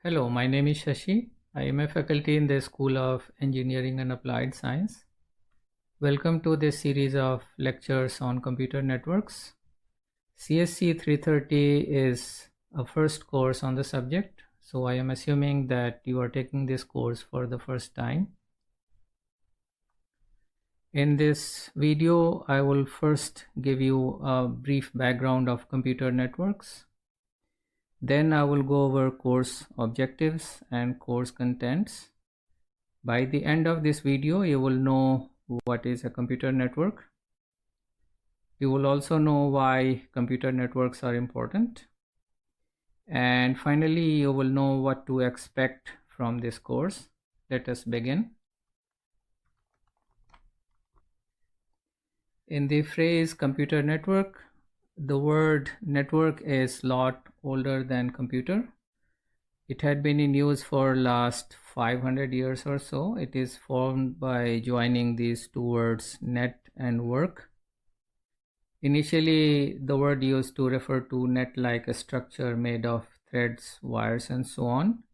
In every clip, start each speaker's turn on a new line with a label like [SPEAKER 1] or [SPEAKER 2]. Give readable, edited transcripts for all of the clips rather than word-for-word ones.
[SPEAKER 1] Hello, my name is Shashi. I am a faculty in the School of Engineering and Applied Science. Welcome to this series of lectures on computer networks. CSC 330 is a first course on the subject, so I am assuming that you are taking this course for the first time. In this video, I will first give you a brief background of computer networks. Then I will go over course objectives and course contents. By the end of this video, you will know what is a computer network. You will also know why computer networks are important. And finally, you will know what to expect from this course. Let us begin. In the phrase computer network, the word network is a lot older than computer. It had been in use for last 500 years or so. It is formed by joining these two words, net and work. Initially, the word used to refer to net-like a structure made of threads, wires, and so on.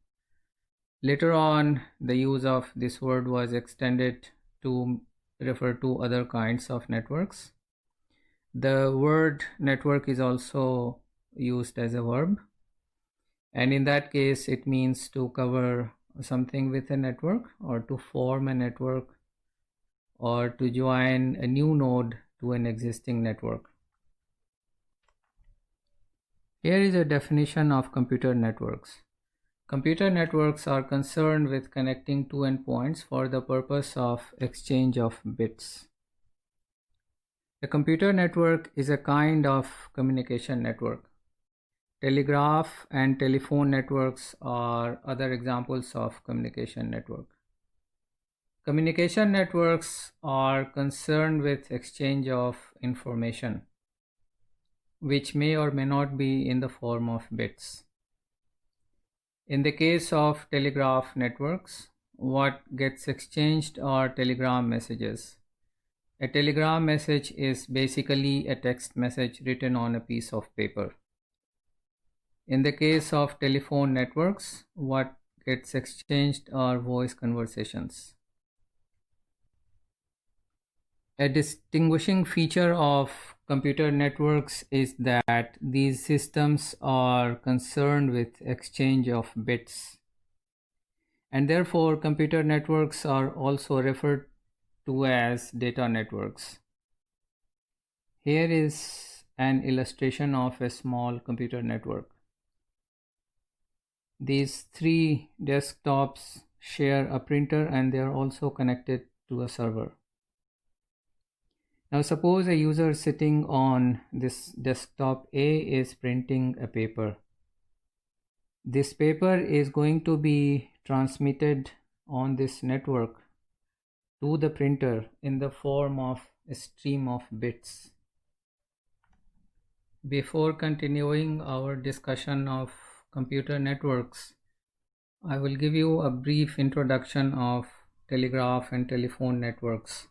[SPEAKER 1] Later on, the use of this word was extended to refer to other kinds of networks. The word network is also used as a verb, and in that case it means to cover something with a network, or to form a network, or to join a new node to an existing network. Here is a definition of computer networks. Computer networks are concerned with connecting two endpoints for the purpose of exchange of bits. A computer network is a kind of communication network. Telegraph and telephone networks are other examples of communication network. Communication networks are concerned with exchange of information, which may or may not be in the form of bits. In the case of telegraph networks, what gets exchanged are telegram messages. A telegram message is basically a text message written on a piece of paper. In the case of telephone networks, what gets exchanged are voice conversations. A distinguishing feature of computer networks is that these systems are concerned with exchange of bits, and therefore computer networks are also referred to as data networks. Here is an illustration of a small computer network. These three desktops share a printer and they are also connected to a server. Now suppose a user sitting on this desktop A is printing a paper. This paper is going to be transmitted on this network to the printer in the form of a stream of bits. Before continuing our discussion of computer networks, I will give you a brief introduction of telegraph and telephone networks.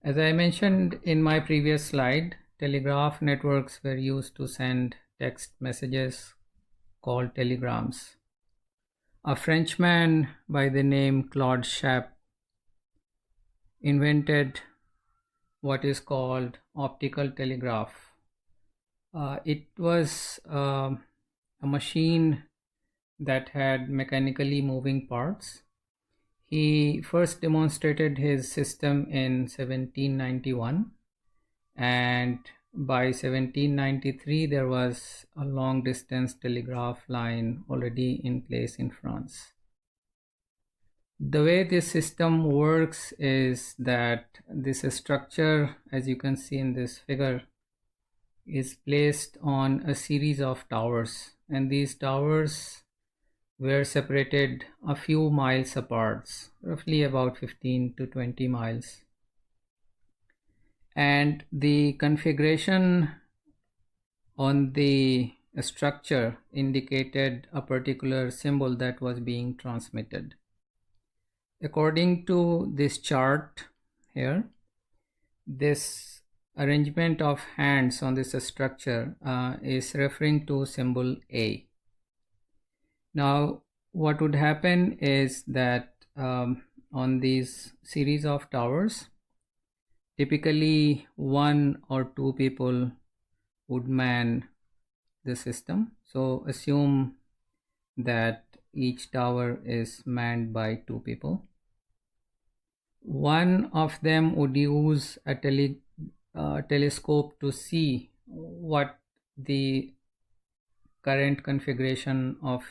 [SPEAKER 1] As I mentioned in my previous slide, telegraph networks were used to send text messages called telegrams. A Frenchman by the name Claude Chappe invented what is called optical telegraph. It was a machine that had mechanically moving parts. He first demonstrated his system in 1791, and by 1793 there was a long distance telegraph line already in place in France. The way this system works is that this structure, as you can see in this figure, is placed on a series of towers, and these towers were separated a few miles apart, roughly about 15 to 20 miles. And the configuration on the structure indicated a particular symbol that was being transmitted. According to this chart here, this arrangement of hands on this structure is referring to symbol A. Now, what would happen is that on these series of towers, typically one or two people would man the system. So assume that each tower is manned by two people. One of them would use a telescope to see what the current configuration of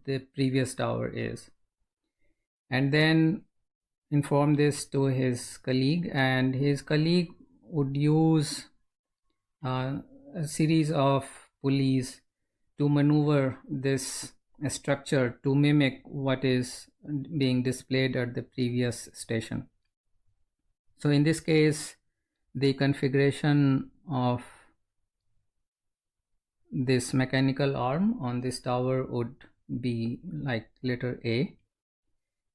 [SPEAKER 1] the previous tower is, and then inform this to his colleague, and his colleague would use a series of pulleys to maneuver this structure to mimic what is being displayed at the previous station. So in this case, the configuration of this mechanical arm on this tower would be like letter A,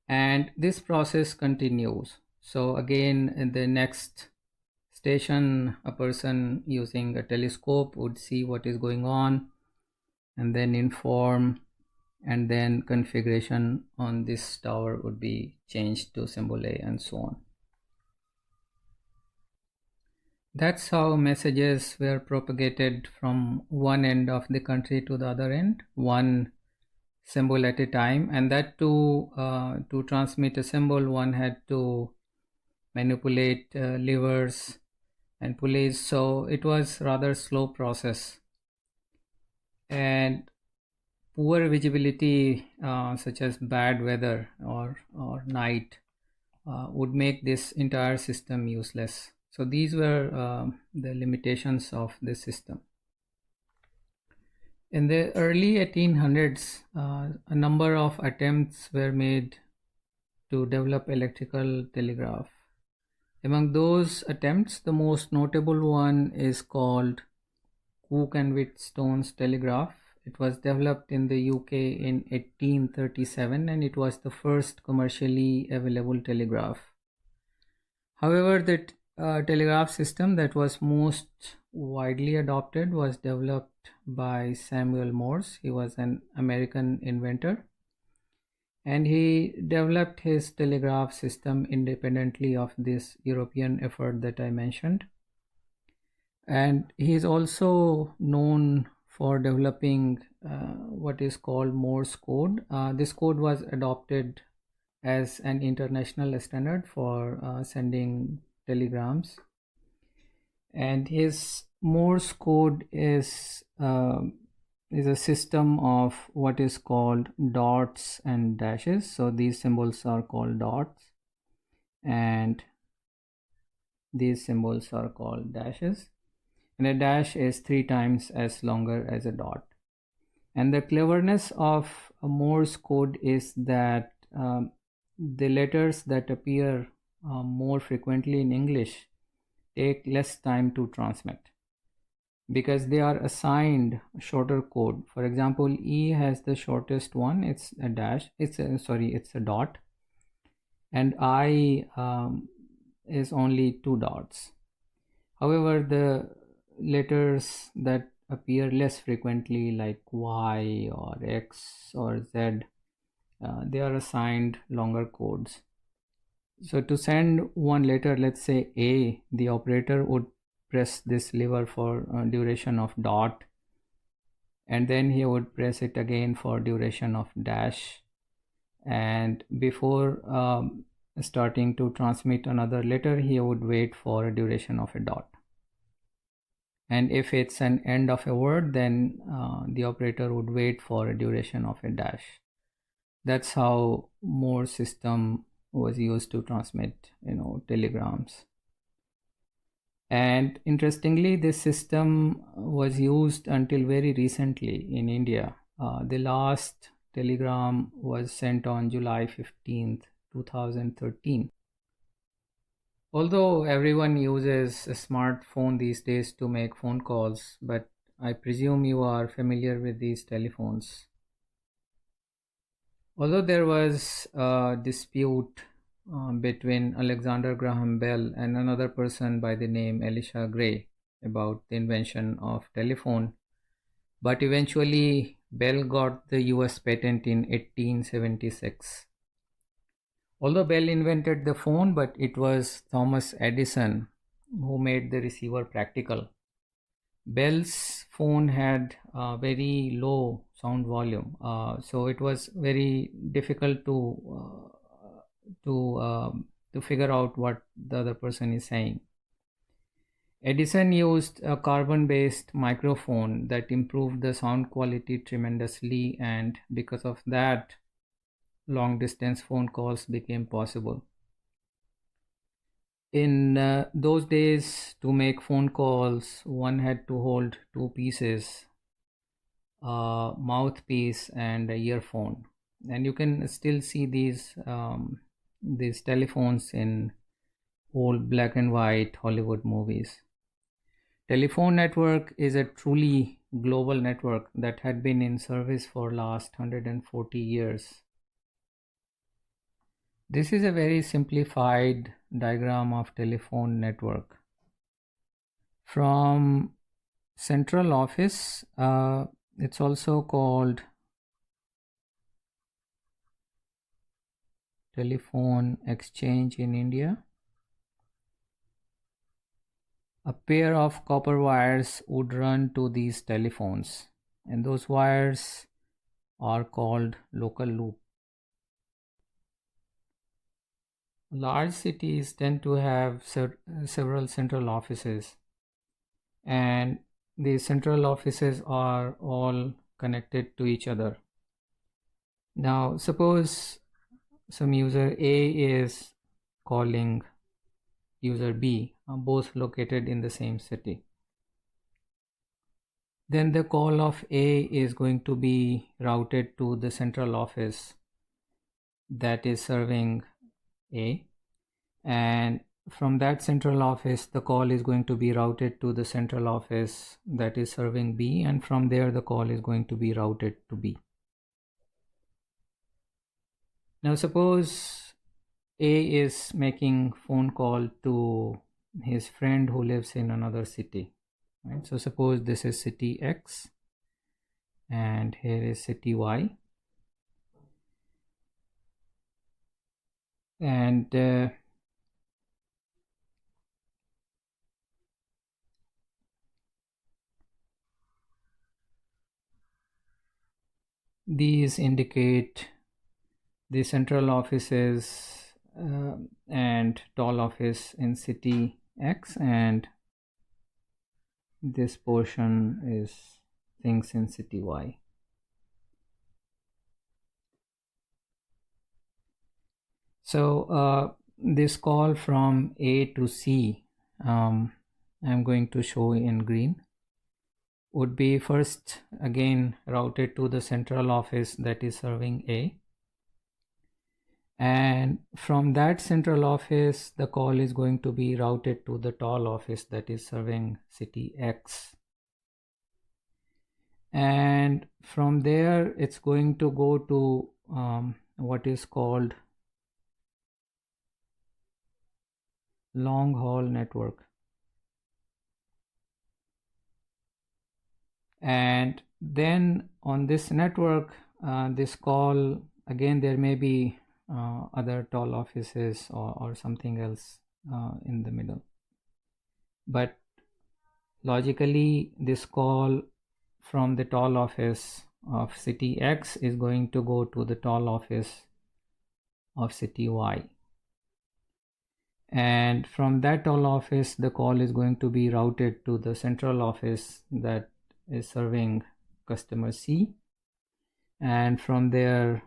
[SPEAKER 1] and this process continues. So again, in the next station, a person using a telescope would see what is going on and then inform, and then configuration on this tower would be changed to symbol A, and so on. That's how messages were propagated from one end of the country to the other end, one symbol at a time, and that to transmit a symbol, one had to manipulate levers and pulleys, so it was rather slow process. And poor visibility, such as bad weather or night, would make this entire system useless. So these were the limitations of this system. In the early 1800s, a number of attempts were made to develop electrical telegraph. Among those attempts, the most notable one is called Cook and Wheatstone's telegraph. It was developed in the UK in 1837, and it was the first commercially available telegraph. However, the telegraph system that was most widely adopted was developed by Samuel Morse. He was an American inventor, and he developed his telegraph system independently of this European effort that I mentioned. And he is also known for developing what is called Morse code. This code was adopted as an international standard for sending telegrams, and his Morse code is a system of what is called dots and dashes. So these symbols are called dots and these symbols are called dashes, and a dash is 3 times as longer as a dot. And the cleverness of a Morse code is that the letters that appear more frequently in English take less time to transmit because they are assigned shorter code. For example, E has the shortest one, it's a dash, it's a dot, and I is only 2 dots. However, the letters that appear less frequently like Y or X or Z, they are assigned longer codes. So to send one letter, let's say A, the operator would press this lever for duration of dot, and then he would press it again for duration of dash, and before starting to transmit another letter, he would wait for a duration of a dot. And if it's an end of a word, then the operator would wait for a duration of a dash. That's how Morse system was used to transmit, telegrams. And interestingly, this system was used until very recently in India. The last telegram was sent on July 15th, 2013. Although everyone uses a smartphone these days to make phone calls, but I presume you are familiar with these telephones. Although there was a dispute between Alexander Graham Bell and another person by the name Elisha Gray about the invention of telephone. But eventually, Bell got the US patent in 1876. Although Bell invented the phone, but it was Thomas Edison who made the receiver practical. Bell's phone had a very low sound volume, so it was very difficult to figure out what the other person is saying. Edison used a carbon-based microphone that improved the sound quality tremendously, and because of that, long-distance phone calls became possible. In those days, to make phone calls, one had to hold two pieces, a mouthpiece and a earphone. And you can still see these telephones in old black and white Hollywood movies. Telephone network is a truly global network that had been in service for last 140 years. This is a very simplified diagram of telephone network. From central office, it's also called telephone exchange in India. A pair of copper wires would run to these telephones, and those wires are called local loop. Large cities tend to have several central offices, and these central offices are all connected to each other. Now, suppose some user A is calling user B, both located in the same city. Then the call of A is going to be routed to the central office that is serving A, and from that central office the call is going to be routed to the central office that is serving B, and from there the call is going to be routed to B. Now suppose A is making phone call to his friend who lives in another city, right? So suppose this is city X and here is city Y, and these indicate the central offices and toll office in city X, and this portion is things in city Y. So this call from A to C, I'm going to show in green, would be first again routed to the central office that is serving A, and from that central office the call is going to be routed to the toll office that is serving city X, and from there it's going to go to what is called long haul network. And then on this network, this call, again there may be other toll offices or something else in the middle, but logically this call from the toll office of city X is going to go to the toll office of city Y, and from that toll office the call is going to be routed to the central office that is serving customer C, and from there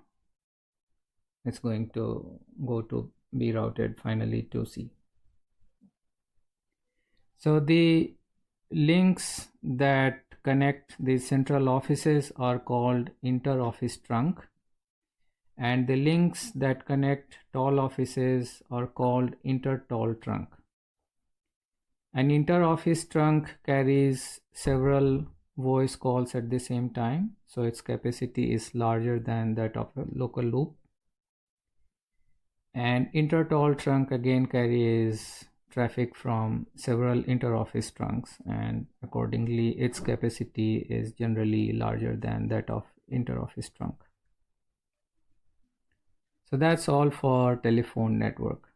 [SPEAKER 1] it's going to go to be routed finally to C. So the links that connect these central offices are called inter-office trunk, and the links that connect toll offices are called inter-toll trunk. An inter-office trunk carries several voice calls at the same time, so its capacity is larger than that of a local loop. And inter-toll trunk again carries traffic from several inter-office trunks, and accordingly its capacity is generally larger than that of inter-office trunk. So that's all for telephone network.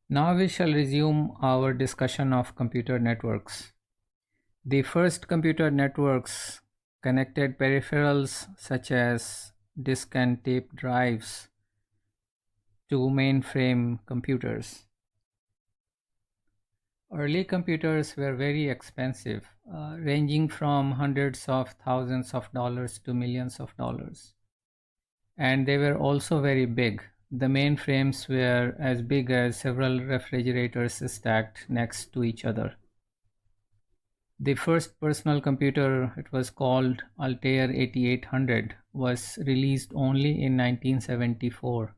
[SPEAKER 1] Now we shall resume our discussion of computer networks. The first computer networks connected peripherals such as disk and tape drives to mainframe computers. Early computers were very expensive, ranging from hundreds of thousands of dollars to millions of dollars. And they were also very big. The mainframes were as big as several refrigerators stacked next to each other. The first personal computer, it was called Altair 8800, was released only in 1974,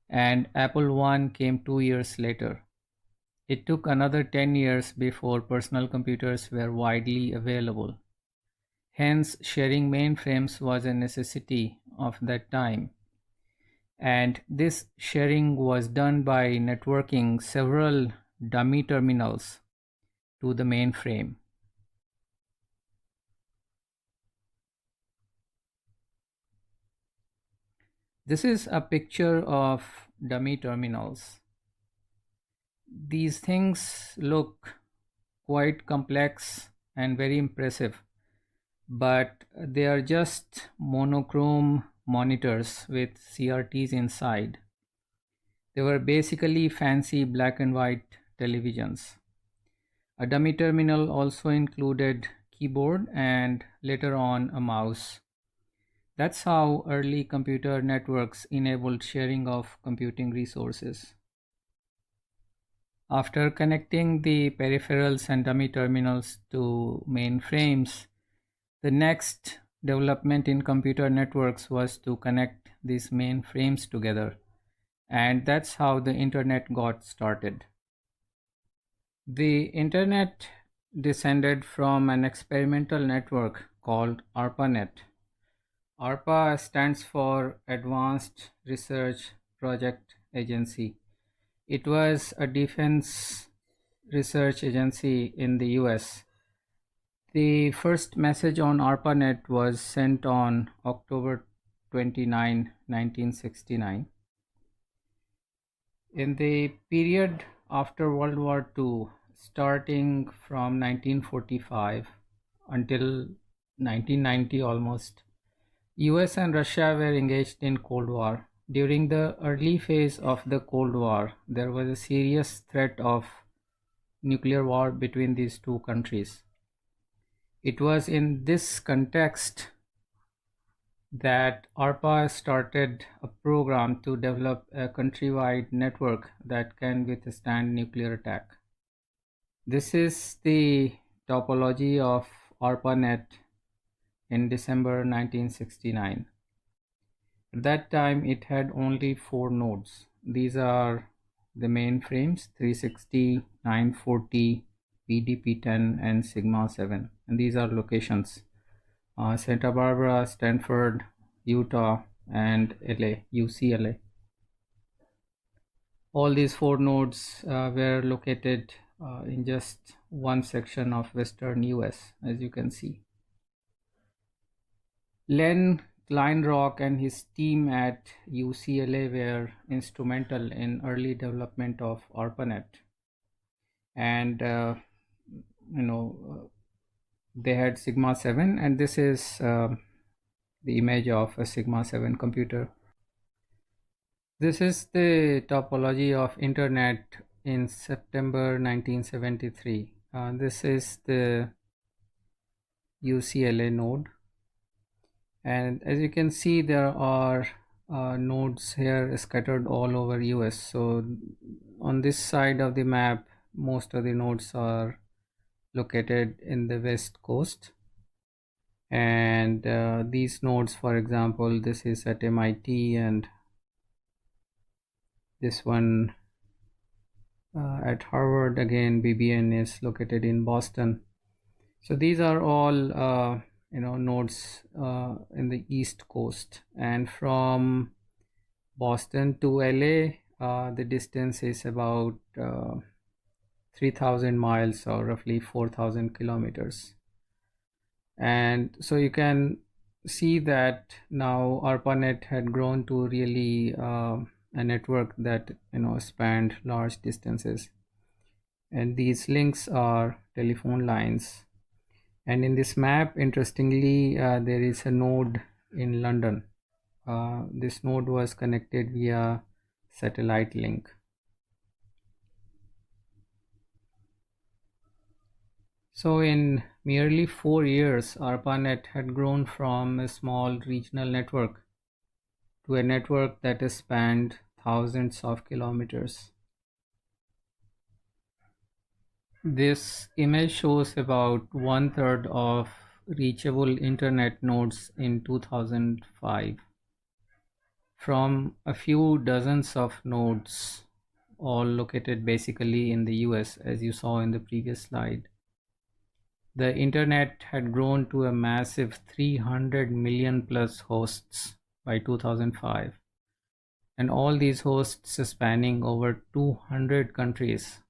[SPEAKER 1] and Apple I came 2 years later. It took another 10 years before personal computers were widely available. Hence, sharing mainframes was a necessity of that time. And this sharing was done by networking several dummy terminals to the mainframe. This is a picture of dummy terminals. These things look quite complex and very impressive, but they are just monochrome monitors with CRTs inside. They were basically fancy black and white televisions. A dummy terminal also included keyboard and later on a mouse. That's how early computer networks enabled sharing of computing resources. After connecting the peripherals and dummy terminals to mainframes, the next development in computer networks was to connect these mainframes together, and that's how the internet got started. The internet descended from an experimental network called ARPANET. ARPA stands for Advanced Research Project Agency. It was a defense research agency in the US. The first message on ARPANET was sent on October 29, 1969. In the period after World War II, starting from 1945 until 1990 almost, US and Russia were engaged in Cold War. During the early phase of the Cold War, there was a serious threat of nuclear war between these two countries. It was in this context that ARPA started a program to develop a countrywide network that can withstand nuclear attack. This is the topology of ARPANET in December 1969. At that time, it had only 4 nodes. These are the mainframes 360, 940, BDP10, and Sigma 7. And these are locations: Santa Barbara, Stanford, Utah, and LA, UCLA. All these 4 nodes were located in just one section of western US, as you can see. Len Kleinrock and his team at UCLA were instrumental in early development of ARPANET, and they had Sigma 7, and this is the image of a Sigma 7 computer. This is the topology of internet in September 1973. This is the UCLA node, and as you can see, there are nodes here scattered all over US. So on this side of the map, most of the nodes are located in the west coast, and these nodes, for example, this is at MIT, and this one at Harvard. Again, BBN is located in Boston. So these are all nodes in the East Coast, and from Boston to LA, the distance is about 3,000 miles, or roughly 4,000 kilometers. And so you can see that now ARPANET had grown to really a network that spanned large distances. And these links are telephone lines. And in this map, interestingly, there is a node in London. This node was connected via satellite link. So in merely 4 years, ARPANET had grown from a small regional network to a network that has spanned thousands of kilometers. This image shows about 1/3 of reachable internet nodes in 2005. From a few dozens of nodes, all located basically in the US, as you saw in the previous slide, the internet had grown to a massive 300 million plus hosts by 2005, and all these hosts spanning over 200 countries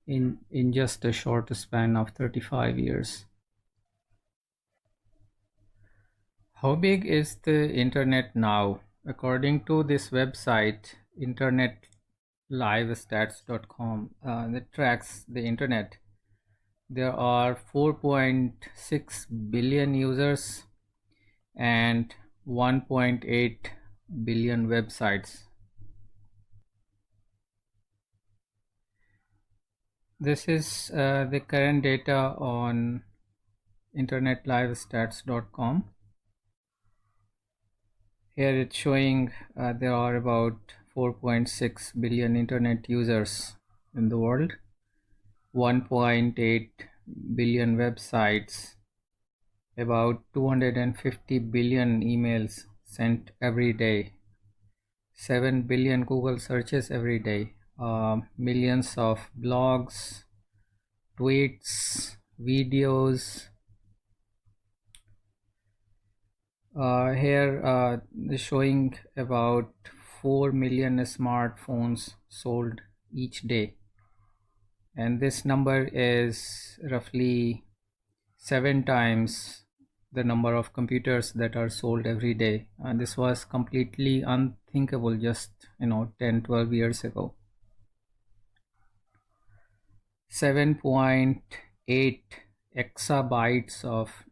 [SPEAKER 1] in just a short span of 35 years. How big is the internet now? According to this website, internetlivestats.com, that tracks the internet, there are 4.6 billion users and 1.8 billion websites. This is the current data on internetlivestats.com. Here it's showing there are about 4.6 billion internet users in the world, 1.8 billion websites, about 250 billion emails sent every day, 7 billion Google searches every day, millions of blogs, tweets, videos. Here is showing about 4 million smartphones sold each day, and this number is roughly 7 times the number of computers that are sold every day. And this was completely unthinkable just 10-12 years ago. 7.8 exabytes of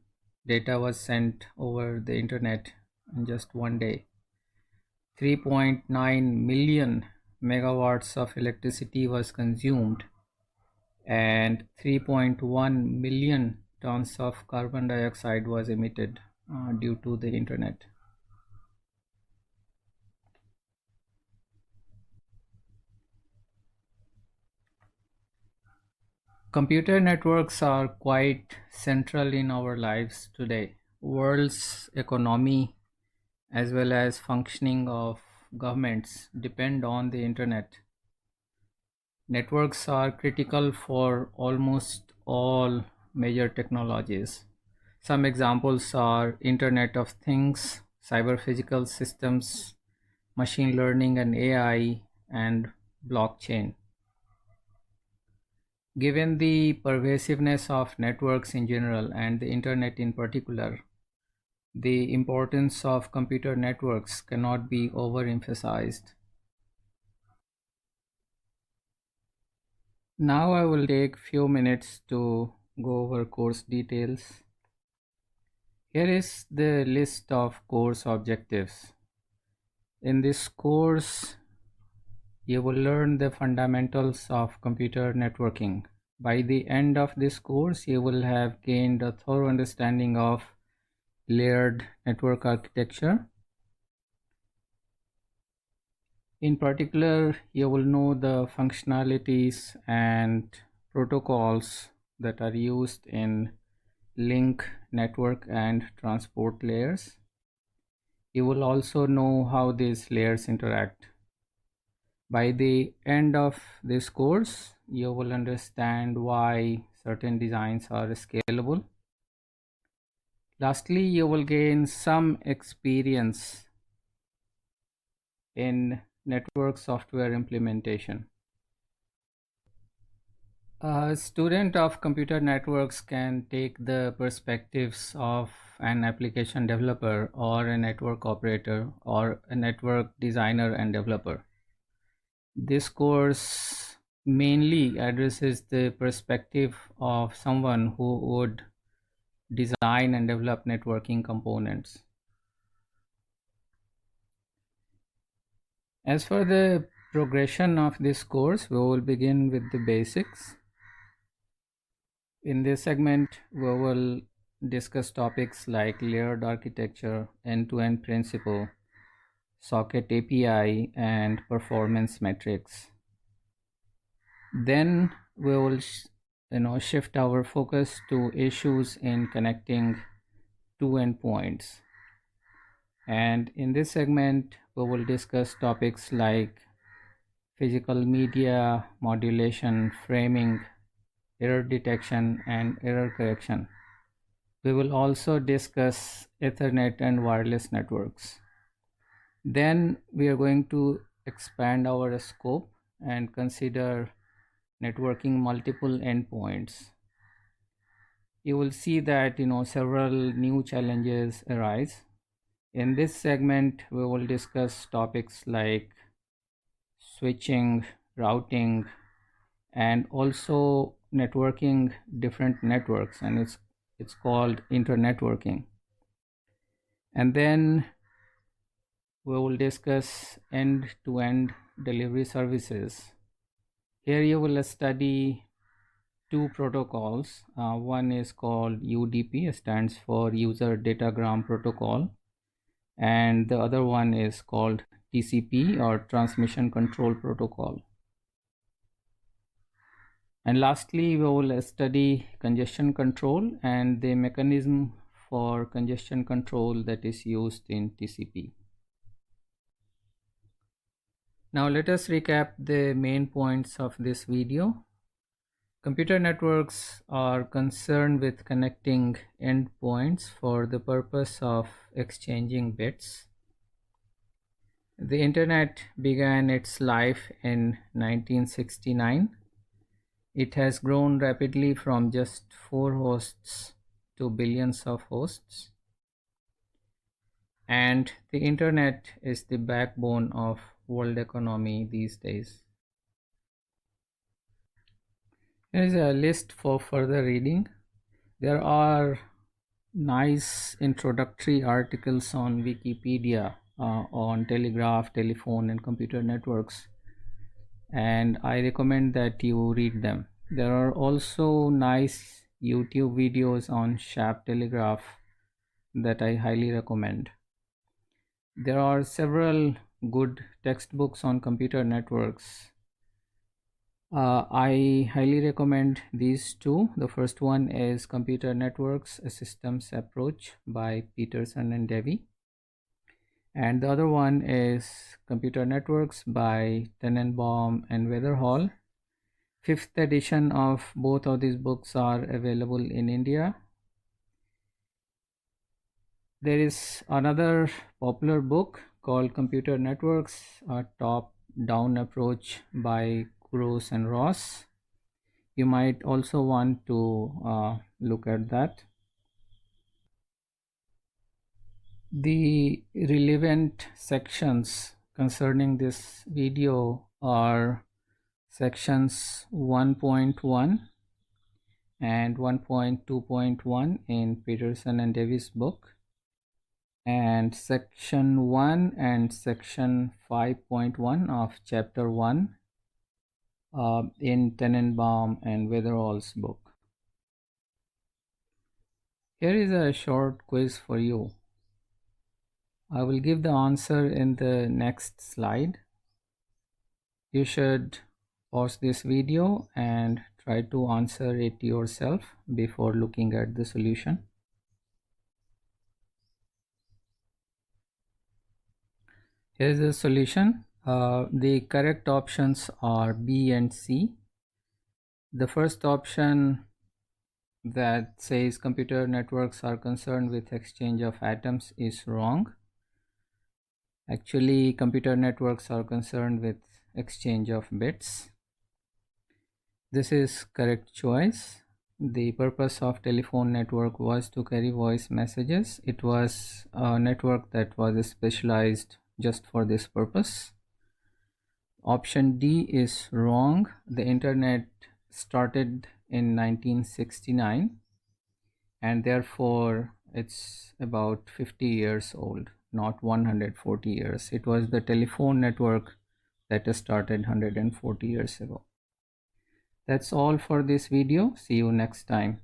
[SPEAKER 1] data was sent over the internet in just one day. 3.9 million megawatts of electricity was consumed, and 3.1 million tons of carbon dioxide was emitted due to the internet. Computer networks are quite central in our lives today. World's economy as well as functioning of governments depend on the internet. Networks are critical for almost all major technologies. Some examples are Internet of Things, cyber physical systems, machine learning and AI, and blockchain. Given the pervasiveness of networks in general and the internet in particular, the importance of computer networks cannot be overemphasized. Now I will take few minutes to go over course details. Here is the list of course objectives. In this course, you will learn the fundamentals of computer networking. By the end of this course, you will have gained a thorough understanding of layered network architecture. In particular, you will know the functionalities and protocols that are used in link, network, and transport layers. You will also know how these layers interact. By the end of this course, you will understand why certain designs are scalable, Lastly, you will gain some experience in network software implementation. A student of computer networks can take the perspectives of an application developer or a network operator or a network designer and developer. This course mainly addresses the perspective of someone who would design and develop networking components. As for the progression of this course, we will begin with the basics. In this segment, we will discuss topics like layered architecture, end-to-end principle, socket API, and performance metrics. Then we will shift our focus to issues in connecting two endpoints. And in this segment, we will discuss topics like physical media modulation, framing, error detection, and error correction. We will also discuss Ethernet and wireless networks. Then we are going to expand our scope and consider networking multiple endpoints. You will see that several new challenges arise. In this segment, we will discuss topics like switching, routing, and also networking different networks, and it's called internetworking. And then we will discuss end-to-end delivery services. Here you will study two protocols. One is called UDP, stands for User Datagram Protocol, and the other one is called TCP, or Transmission Control Protocol. And lastly, we will study congestion control and the mechanism for congestion control that is used in TCP. Now let us recap the main points of this video. Computer networks are concerned with connecting endpoints for the purpose of exchanging bits. The internet began its life in 1969. It has grown rapidly from just 4 hosts to billions of hosts. And the internet is the backbone of world economy these days. Here is a list for further reading. There are nice introductory articles on Wikipedia on telegraph, telephone, and computer networks, and I recommend that you read them. There are also nice YouTube videos on sharp telegraph that I highly recommend. There are several good textbooks on computer networks. I highly recommend these two. The first one is Computer Networks, a Systems Approach by Peterson and Davie. And the other one is Computer Networks by Tenenbaum and Weatherall. Fifth edition of both of these books are available in India. There is another popular book called Computer Networks, a top-down approach by Gross and Ross. You might also want to look at that. The relevant sections concerning this video are sections 1.1 and 1.2.1 in Peterson and Davie's book, and section 1 and section 5.1 of chapter 1 in Tenenbaum and Weatherall's book. Here is a short quiz for you. I will give the answer in the next slide. You should pause this video and try to answer it yourself before looking at the solution. Here is the solution. The correct options are B and C. The first option that says computer networks are concerned with exchange of atoms is wrong. Actually, computer networks are concerned with exchange of bits. This is correct choice. The purpose of telephone network was to carry voice messages. It was a network that was specialized just for this purpose. Option D is wrong. The internet started in 1969 and therefore it's about 50 years old, not 140 years. It was the telephone network that started 140 years ago. That's all for this video. See you next time.